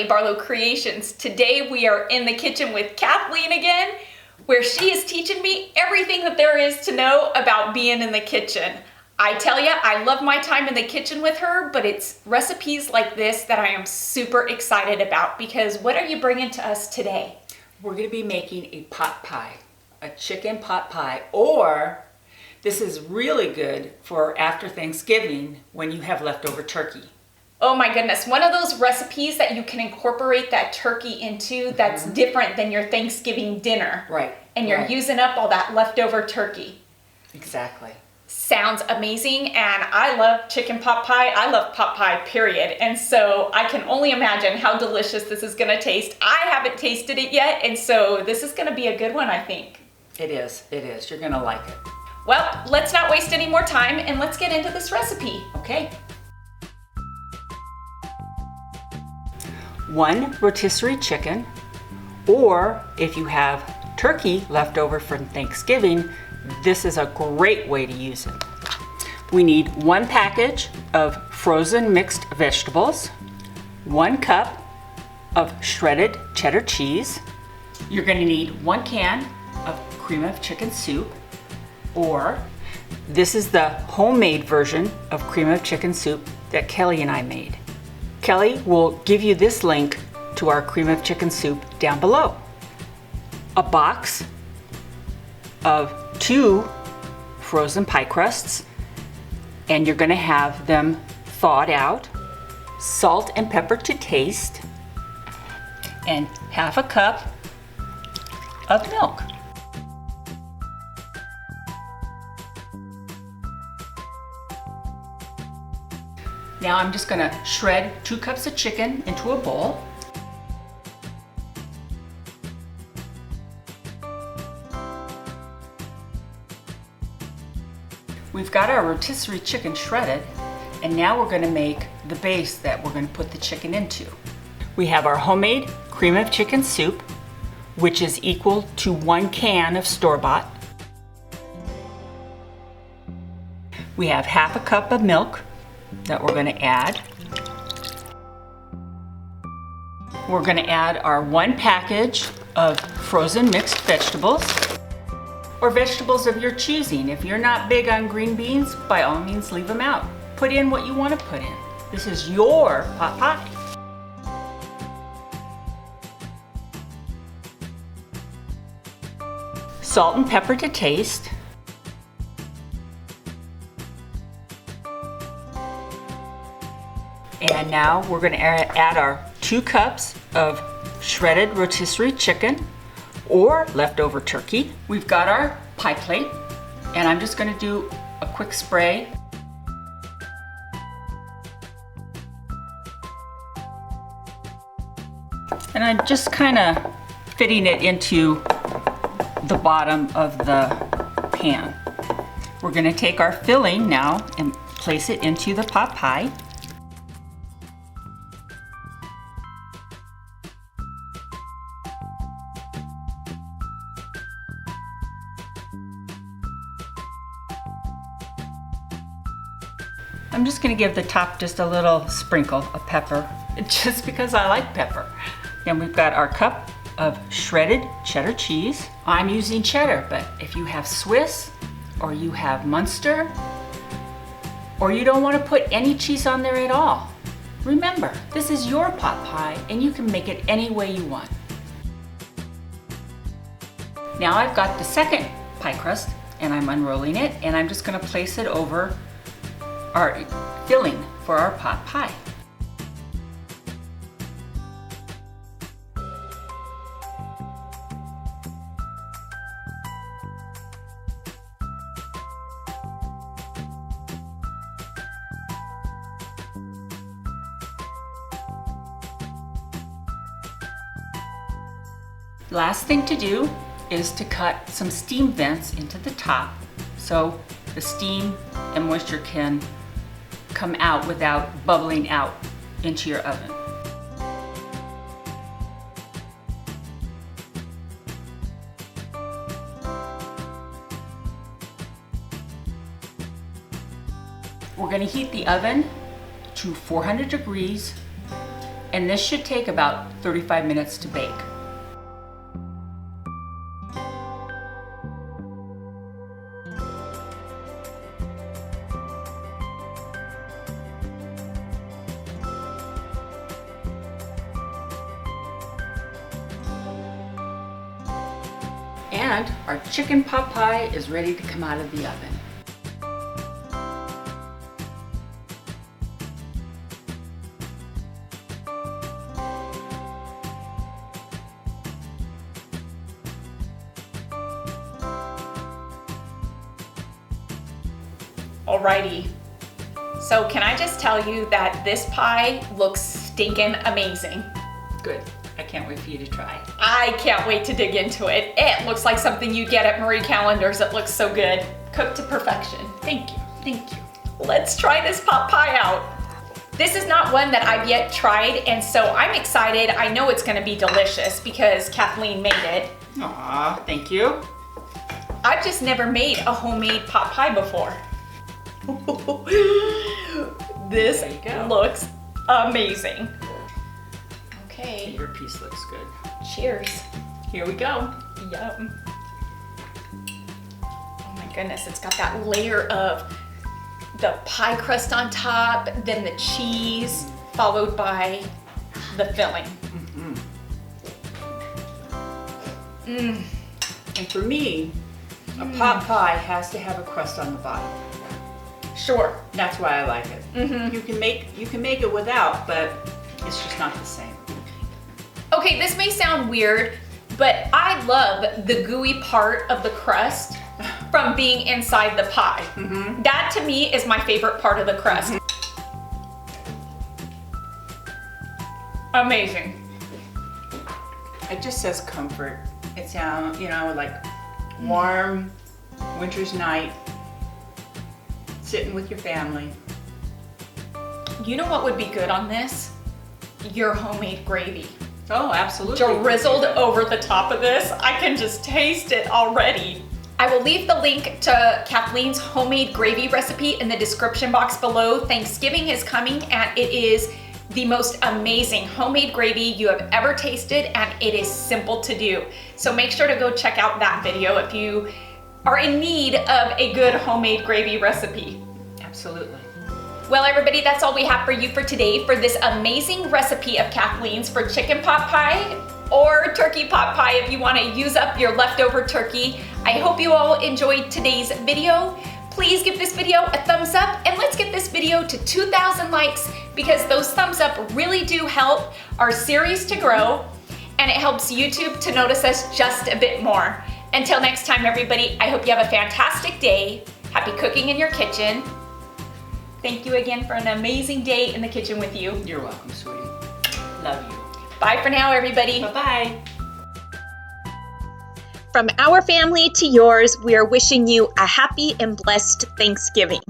Kelly Barlow Creations. Today we are in the kitchen with Kathleen again, where she is teaching me everything that there is to know about being in the kitchen. I tell you, I love my time in the kitchen with her, but it's recipes like this that I am super excited about, because what are you bringing to us today? We're going to be making a pot pie, a chicken pot pie, or this is really good for after Thanksgiving when you have leftover turkey. Oh my goodness, one of those recipes that you can incorporate that turkey into that's different than your Thanksgiving dinner. Right. And you're using up all that leftover turkey. Exactly. Sounds amazing, and I love chicken pot pie. I love pot pie, period. And so I can only imagine how delicious this is gonna taste. I haven't tasted it yet, and so this is gonna be a good one, I think. It is. You're gonna like it. Well, let's not waste any more time and let's get into this recipe. Okay. 1 rotisserie chicken, or if you have turkey left over from Thanksgiving, this is a great way to use it. We need 1 package of frozen mixed vegetables, 1 cup of shredded cheddar cheese. You're going to need 1 can of cream of chicken soup, or this is the homemade version of cream of chicken soup that Kelly and I made. Kelly will give you this link to our cream of chicken soup down below. A box of 2 frozen pie crusts, and you're going to have them thawed out, salt and pepper to taste, and half a cup of milk. Now I'm just going to shred 2 cups of chicken into a bowl. We've got our rotisserie chicken shredded, and now we're going to make the base that we're going to put the chicken into. We have our homemade cream of chicken soup, which is equal to 1 can of store-bought. We have half a cup of milk that we're going to add. We're going to add our 1 package of frozen mixed vegetables, or vegetables of your choosing. If you're not big on green beans, by all means leave them out. Put in what you want to put in. This is your pot pie. Salt and pepper to taste. And now we're going to add our 2 cups of shredded rotisserie chicken or leftover turkey. We've got our pie plate, and I'm just going to do a quick spray. And I'm just kind of fitting it into the bottom of the pan. We're going to take our filling now and place it into the pot pie. I'm just going to give the top just a little sprinkle of pepper, just because I like pepper. And we've got our cup of shredded cheddar cheese. I'm using cheddar, but if you have Swiss, or you have Munster, or you don't want to put any cheese on there at all, remember, this is your pot pie and you can make it any way you want. Now I've got the second pie crust, and I'm unrolling it, and I'm just going to place it over our filling for our pot pie. Last thing to do is to cut some steam vents into the top so the steam and moisture can come out without bubbling out into your oven. We're going to heat the oven to 400 degrees And this should take about 35 minutes to bake. And our chicken pot pie is ready to come out of the oven. Alrighty, so can I just tell you that this pie looks stinking amazing. Good. I can't wait for you to try. I can't wait to dig into it. It looks like something you'd get at Marie Callender's. It looks so good. Cooked to perfection. Thank you, thank you. Let's try this pot pie out. This is not one that I've yet tried, and so I'm excited. I know it's gonna be delicious because Kathleen made it. Aw, thank you. I've just never made a homemade pot pie before. This There you go. looks amazing. Okay, Your piece looks good. cheers. Here we go. Yum. Oh my goodness, it's got that layer of the pie crust on top, then the cheese, followed by the filling. And for me, a pot pie has to have a crust on the bottom. Sure. That's why I like it. You can make it without, but it's just not the same. Okay, this may sound weird, but I love the gooey part of the crust from being inside the pie. That to me is my favorite part of the crust. Amazing. It just says comfort. It sounds, like warm winter's night, sitting with your family. You know what would be good on this? Your homemade gravy. Oh, absolutely. Drizzled over the top of this. I can just taste it already. I will leave the link to Kathleen's homemade gravy recipe in the description box below. Thanksgiving is coming and it is the most amazing homemade gravy you have ever tasted, and it is simple to do. So make sure to go check out that video if you are in need of a good homemade gravy recipe. Absolutely. Well, everybody, that's all we have for you for today for this amazing recipe of Kathleen's for chicken pot pie or turkey pot pie if you want to use up your leftover turkey. I hope you all enjoyed today's video. Please give this video a thumbs up and let's get this video to 2,000 likes because those thumbs up really do help our series to grow and it helps YouTube to notice us just a bit more. Until next time, everybody, I hope you have a fantastic day. Happy cooking in your kitchen. Thank you again for an amazing day in the kitchen with you. You're welcome, sweetie. Love you. Bye for now, everybody. Bye-bye. From our family to yours, we are wishing you a happy and blessed Thanksgiving.